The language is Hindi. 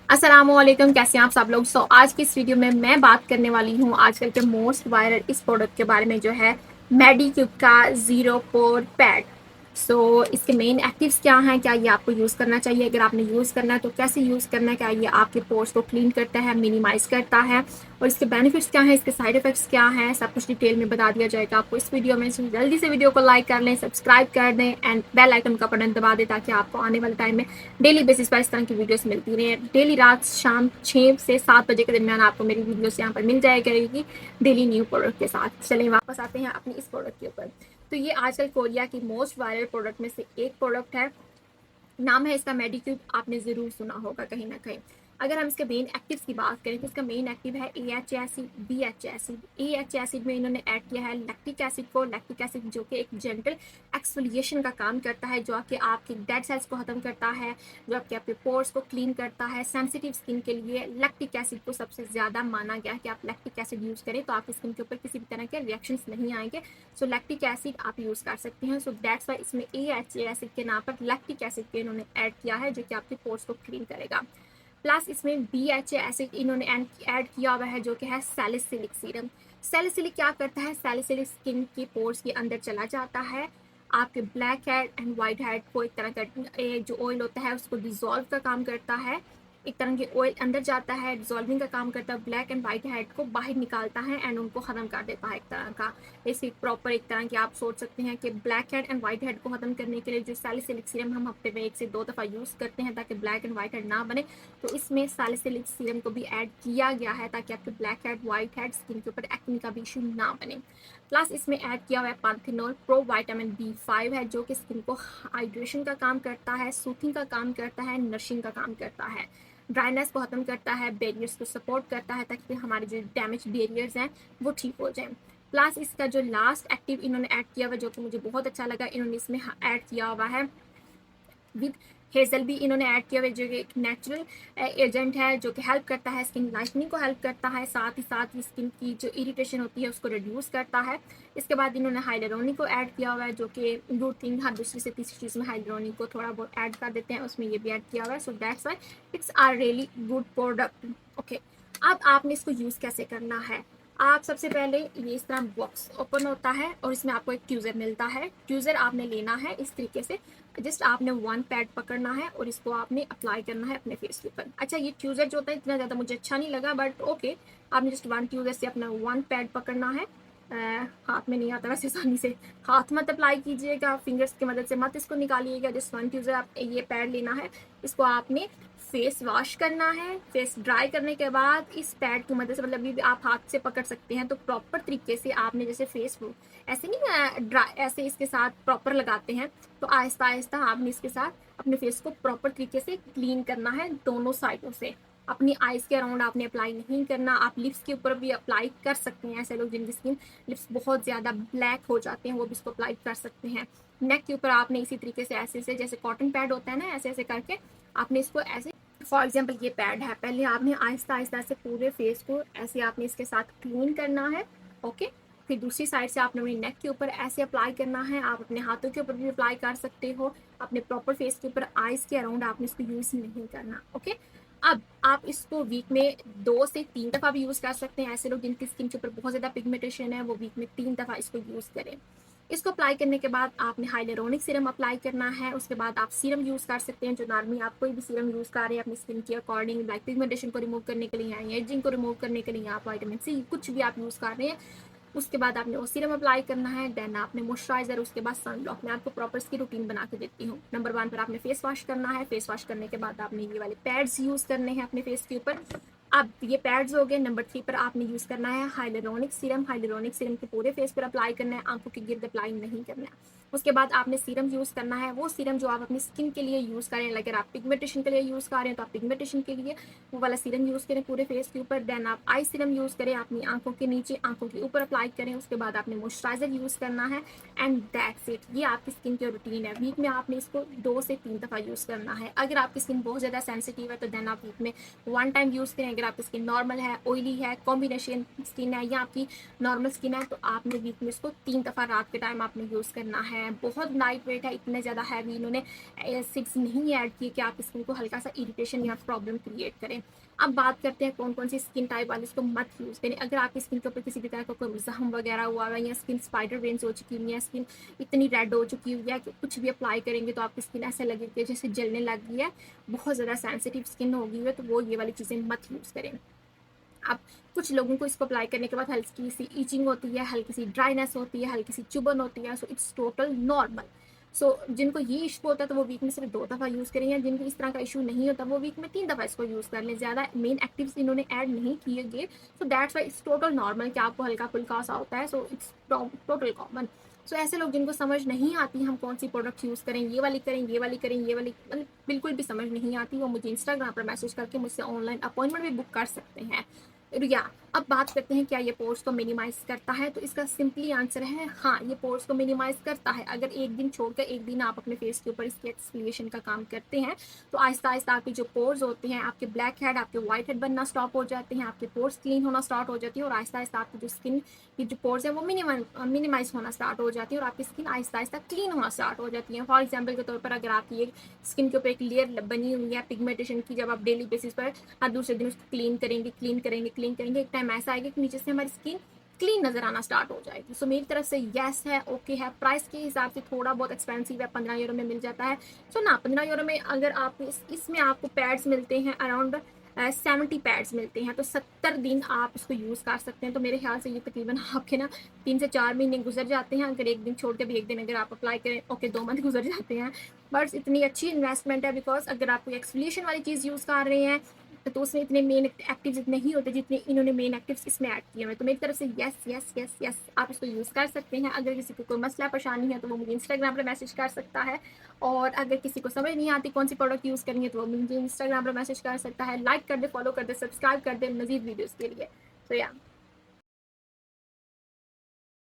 अस्सलामुअलैकुम, कैसे हैं आप सब लोग। आज की इस वीडियो में मैं बात करने वाली हूँ आजकल के मोस्ट वायरल इस प्रोडक्ट के बारे में, जो है मेडिक्यूब का ज़ीरो पोर पैड। इसके मेन एक्टिव्स क्या हैं, क्या ये आपको यूज़ करना चाहिए, अगर आपने यूज़ करना है तो कैसे यूज़ करना है, क्या ये आपके पोर्स को क्लीन करता है, मिनिमाइज़ करता है, और इसके बेनिफिट्स क्या हैं, इसके साइड इफेक्ट्स क्या हैं, सब कुछ डिटेल में बता दिया जाएगा आपको इस वीडियो में। जल्दी से वीडियो को लाइक कर लें, सब्सक्राइब कर दें एंड बेल आइकन का बटन दबा दें, ताकि आपको आने वाले टाइम में डेली बेसिस पर इस तरह की वीडियोस मिलती रहे। डेली रात शाम 6 से 7 बजे के दरमियान आपको मेरी वीडियोस यहाँ पर मिल जाया करेगी डेली न्यू प्रोडक्ट के साथ। चलिए वापस आते हैं अपनी इस प्रोडक्ट के ऊपर। तो ये आजकल कोरिया की मोस्ट वायरल प्रोडक्ट में से एक प्रोडक्ट है। नाम है इसका मेडिक्यूब, आपने ज़रूर सुना होगा कहीं ना कहीं। अगर हम इसके मेन एक्टिव्स की बात करें तो इसका मेन एक्टिव है AH acid, BH acid. AH acid में इन्होंने ऐड किया है लैक्टिक एसिड को। लैक्टिक एसिड जो कि एक जेंटल एक्सफोलिएशन का काम करता है, जो कि आपके डेड सेल्स को ख़त्म करता है, जो आपके पोर्स को क्लीन करता है। सेंसिटिव स्किन के लिए लैक्टिक एसिड को सबसे ज़्यादा माना गया है कि आप लैक्टिक एसिड यूज़ करें तो आपकी स्किन के ऊपर किसी भी तरह के रिएक्शंस नहीं आएंगे। लैक्टिक एसिड आप यूज़ कर सकते हैं। दैट्स वाई इसमें AH एसिड के नाम पर लैक्टिक एसिड के इन्होंने ऐड किया है, जो कि आपके पोर्स को क्लीन करेगा। प्लस इसमें BHA एसिड इन्होंने ऐड किया हुआ है, जो कि है सैलिसिलिक सीरम। सैलिसिलिक क्या करता है, सैलिसिलिक स्किन के पोर्स के अंदर चला जाता है, आपके black head and white head को एक तरह का जो ऑयल होता है उसको डिजोल्व का काम करता है। एक तरह के ऑयल अंदर जाता है, डिजोल्विंग का काम करता है, ब्लैक एंड वाइट हेड को बाहर निकालता है एंड उनको ख़त्म कर देता है। एक तरह का बेसिक प्रॉपर एक तरह की आप सोच सकते हैं कि black head and white head को ख़त्म करने के लिए जो सैलिसिलिक सीरम हम हफ्ते में 1 से 2 दफ़ा यूज़ करते हैं ताकि ब्लैक एंड वाइट हेड ना बने, तो इसमें सैलिसिलिक सीरम को भी ऐड किया गया है ताकि आपके black head white head skin के ऊपर एक्ने का भी इशू ना बने। प्लस इसमें ऐड किया हुआ है पांथेनॉल प्रो विटामिन B5 है, जो कि स्किन को हाइड्रेशन का काम करता है, सूथिंग का काम करता है, नरिशिंग का काम करता है, ड्राइनेस को ख़त्म करता है, बैरियर्स को सपोर्ट करता है ताकि हमारे जो डैमेज बैरियर्स हैं वो ठीक हो जाएं। प्लस इसका जो लास्ट एक्टिव इन्होंने ऐड किया हुआ, जो कि मुझे बहुत अच्छा लगा, इन्होंने इसमें ऐड किया हुआ है विद हेजल भी इन्होंने ऐड किया हुआ है, जो कि एक नेचुरल एजेंट है, जो कि हेल्प करता है, स्किन लाइटनिंग को हेल्प करता है, साथ ही स्किन की जो इरिटेशन होती है उसको रिड्यूस करता है। इसके बाद इन्होंने हाइलुरोनिक को ऐड किया हुआ है, जो कि गुड थिंग, हर दूसरी से तीसरी चीज़ में हाइलुरोनिक को थोड़ा बहुत ऐड कर देते हैं, उसमें ये भी ऐड किया हुआ है। That's why it's are really good product. Okay, अब आपने इसको यूज़ कैसे करना है। आप सबसे पहले ये इस तरह बॉक्स ओपन होता है और इसमें आपको एक ट्यूज़र मिलता है। ट्यूज़र आपने लेना है इस तरीके से, जस्ट आपने 1 पैड पकड़ना है और इसको आपने अप्लाई करना है अपने फेस के ऊपर। अच्छा, ये ट्यूज़र जो होता है इतना ज़्यादा मुझे अच्छा नहीं लगा, बट ओके, आपने जस्ट 1 ट्यूज़र से अपना 1 पैड पकड़ना है। हाथ में नहीं आता वैसे आसानी से, हाथ मत अप्लाई कीजिएगा, फिंगर्स की मदद से मत इसको निकालिएगा। जस्ट 1 ट्यूज़र आप ये पैड लेना है, इसको आपने फेस वॉश करना है। फेस ड्राई करने के बाद इस पैड की मदद से, मतलब भी आप हाथ से पकड़ सकते हैं, तो प्रॉपर तरीके से आपने जैसे फेस ऐसे नहीं ड्राई ऐसे इसके साथ प्रॉपर लगाते हैं, तो आहिस्ता आहिस्ता आपने इसके साथ अपने फेस को प्रॉपर तरीके से क्लीन करना है दोनों साइडों से। अपनी आइज़ के अराउंड आपने अप्लाई नहीं करना, आप लिप्स के ऊपर भी अप्लाई कर सकते हैं। ऐसे लोग जिनकी स्किन लिप्स बहुत ज़्यादा ब्लैक हो जाते हैं वो भी इसको अप्लाई कर सकते हैं। नेक के ऊपर आपने इसी तरीके से ऐसे से, जैसे कॉटन पैड होता है ना, ऐसे ऐसे करके आपने इसको ऐसे, फॉर एग्जाम्पल ये पैड है, पहले आपने आहिस्ता आहिस्ता से पूरे फेस को ऐसे आपने इसके साथ क्लीन करना है। ओके, फिर दूसरी साइड से आपने अपने नेक के ऊपर ऐसे अप्लाई करना है। आप अपने हाथों के ऊपर भी अप्लाई कर सकते हो, अपने प्रॉपर फेस के ऊपर, आइज के अराउंड आपने इसको यूज़ नहीं करना। ओके, अब आप इसको वीक में 2 से 3 दफ़ा भी यूज़ कर सकते हैं। ऐसे लोग जिनकी स्किन के ऊपर बहुत ज़्यादा पिगमेंटेशन है वो वीक में 3 दफ़ा इसको यूज़ करें। इसको अप्लाई करने के बाद आपने हाइलुरोनिक सीरम अप्लाई करना है। उसके बाद आप सीरम यूज़ कर सकते हैं, जो नॉर्मली आप कोई भी सीरम यूज़ कर रहे हैं अपनी स्किन के अकॉर्डिंग, लाइक पिगमेंटेशन को रिमूव करने के लिए या एजिंग को रिमूव करने के लिए, आप विटामिन C कुछ भी आप यूज़ कर रहे हैं, उसके बाद आपने वो सीरम अप्लाई करना है। देन आपने मॉइस्चराइजर, उसके बाद सनब्लॉक। मैं आपको प्रॉपर इसकी रूटीन बना के देती हूँ। नंबर 1 पर आपने फेस वॉश करना है। फेस वॉश करने के बाद आपने ये वाले पैड्स यूज़ करने हैं अपने फेस के ऊपर। अब ये पैड्स हो गए। नंबर 3 पर आपने यूज़ करना है हाइलुरोनिक सीरम। हाइलुरोनिक सीरम के पूरे फेस पर अप्लाई करना है, आंखों के गिर्द अप्लाई नहीं करना है। उसके बाद आपने सीरम यूज़ करना है, वो सीरम जो आप अपनी स्किन के लिए यूज़ करें, अगर आप पिगमेंटेशन के लिए यूज़ कर रहे हैं तो आप पिगमेंटेशन के लिए वो वाला सीरम यूज़ करें पूरे फेस के ऊपर। देन आप आई सीरम यूज़ करें, अपनी आंखों के नीचे, आंखों के ऊपर अप्लाई करें। उसके बाद आपने मॉइस्चराइजर यूज़ करना है एंड दैट्स इट। ये आपकी स्किन की रूटीन है। वीक में आपने इसको 2 से 3 दफ़ा यूज़ करना है। अगर आपकी स्किन बहुत ज़्यादा सेंसिटिव है तो देन आप वीक में 1 टाइम यूज़ करें। अगर आपकी स्किन नॉर्मल है, ऑयली है, कॉम्बिनेशन स्किन है या आपकी नॉर्मल स्किन है, तो आपने वीक में इसको 3 दफ़ा रात के टाइम आपने यूज़ करना है। हैं, बहुत लाइट वेट है, इतने ज़्यादा हैवी इन्होंने एसिड्स नहीं ऐड किए कि आप स्किन को हल्का सा इरिटेशन या प्रॉब्लम क्रिएट करें। अब बात करते हैं कौन कौन सी स्किन टाइप वाले इसको मत यूज़ करें। अगर आपकी स्किन के ऊपर किसी भी तरह का कोई जख्म वगैरह हुआ है या स्किन स्पाइडर वेन्स हो चुकी हुई है, स्किन इतनी रेड हो चुकी हुई है कि कुछ भी अप्लाई करेंगे तो आपकी स्किन ऐसे लगेगी जैसे जलने लग गई है, बहुत ज़्यादा सेंसिटिव स्किन होगी है, तो वो ये वाली चीज़ें मत यूज़ करें। अब कुछ लोगों को इसको अप्लाई करने के बाद हल्की सी ईचिंग होती है, हल्की सी ड्राइनेस होती है, हल्की सी चुभन होती है, सो इट्स टोटल नॉर्मल। सो जिनको ये इशू होता है तो वो वीक में सिर्फ 2 दफ़ा यूज़ करें, या जिनको इस तरह का इशू नहीं होता वो वीक में 3 दफ़ा इसको यूज़ कर लें। ज़्यादा मेन एक्टिव्स इन्होंने ऐड नहीं किए गए, so that's why it's total normal कि आपको हल्का फुल्का सा होता है, सो इट्स टोटल कॉमन। सो ऐसे लोग जिनको समझ नहीं आती हम कौन सी प्रोडक्ट यूज़ करें, ये वाली करें, ये वाली करें, ये वाली मतलब बिल्कुल भी समझ नहीं आती, वो मुझे इंस्टाग्राम पर मैसेज करके मुझसे ऑनलाइन अपॉइंटमेंट भी बुक कर सकते हैं। या अब बात करते हैं क्या ये पोर्स को मिनिमाइज करता है, तो इसका सिंपली आंसर है हाँ, ये पोर्स को मिनिमाइज करता है। अगर एक दिन छोड़कर एक दिन आप अपने फेस के ऊपर इसके एक्सफोलिएशन का काम करते हैं तो आहिस्ता आहिस्ता आपके जो पोर्स होते हैं, आपके ब्लैक हेड, आपके व्हाइट हेड बनना स्टॉप हो जाते हैं, आपके पोर्स क्लीन होना स्टार्ट हो जाती है, और आहिस्ता आहिस्ता आपकी जो स्किन की जो पोर्स है वो मिनिमाइज होना स्टार्ट हो जाती है, और आपकी स्किन आहिस्ता आहिस्ता क्लीन होना स्टार्ट हो जाती है। फॉर एग्जाम्पल के तौर पर अगर आपकी एक स्किन के ऊपर एक लेयर बनी हुई है पिगमेंटेशन की, जब आप डेली बेसिस पर हर दूसरे दिन उसको क्लीन करेंगे क्लीन करेंगे क्लीन करेंगे, एक टाइम ऐसा आएगा कि नीचे से हमारी स्किन क्लीन नजर आना स्टार्ट हो जाएगी। सो मेरी तरफ से यस है, ओके है। प्राइस के हिसाब से थोड़ा बहुत एक्सपेंसिव है, 15 यूरो में मिल जाता है। सो ना 15 यूरो में अगर आप इसमें आपको पैड्स मिलते हैं अराउंड 70 पैड्स मिलते हैं, तो 70 दिन आप इसको यूज़ कर सकते हैं। तो मेरे ख्याल से ये तकरीबन आपके ना 3 से 4 महीने गुजर जाते हैं, अगर एक दिन छोड़ के भी एक दिन अगर आप अप्लाई करें, ओके 2 मंथ गुजर जाते हैं। बट इतनी अच्छी इन्वेस्टमेंट है, बिकॉज अगर आप कोई एक्सफोलिएशन वाली चीज़ यूज़ कर रहे हैं तो उसमें इतने मेन एक्टिव्स इतने ही होते जितने इन्होंने मेन एक्टिव्स इसमें ऐड किए हुए। तो मेरी तरफ से यस यस यस यस, आप इसको यूज़ कर सकते हैं। अगर किसी को कोई मसला परेशानी है तो वो मुझे इंस्टाग्राम पर मैसेज कर सकता है, और अगर किसी को समझ नहीं आती कौन सी प्रोडक्ट यूज़ करेंगे तो वो मुझे इंस्टाग्राम पर मैसेज कर सकता है। लाइक कर दे, फॉलो कर दे, सब्सक्राइब कर दे मजीद वीडियोज़ के लिए। तो या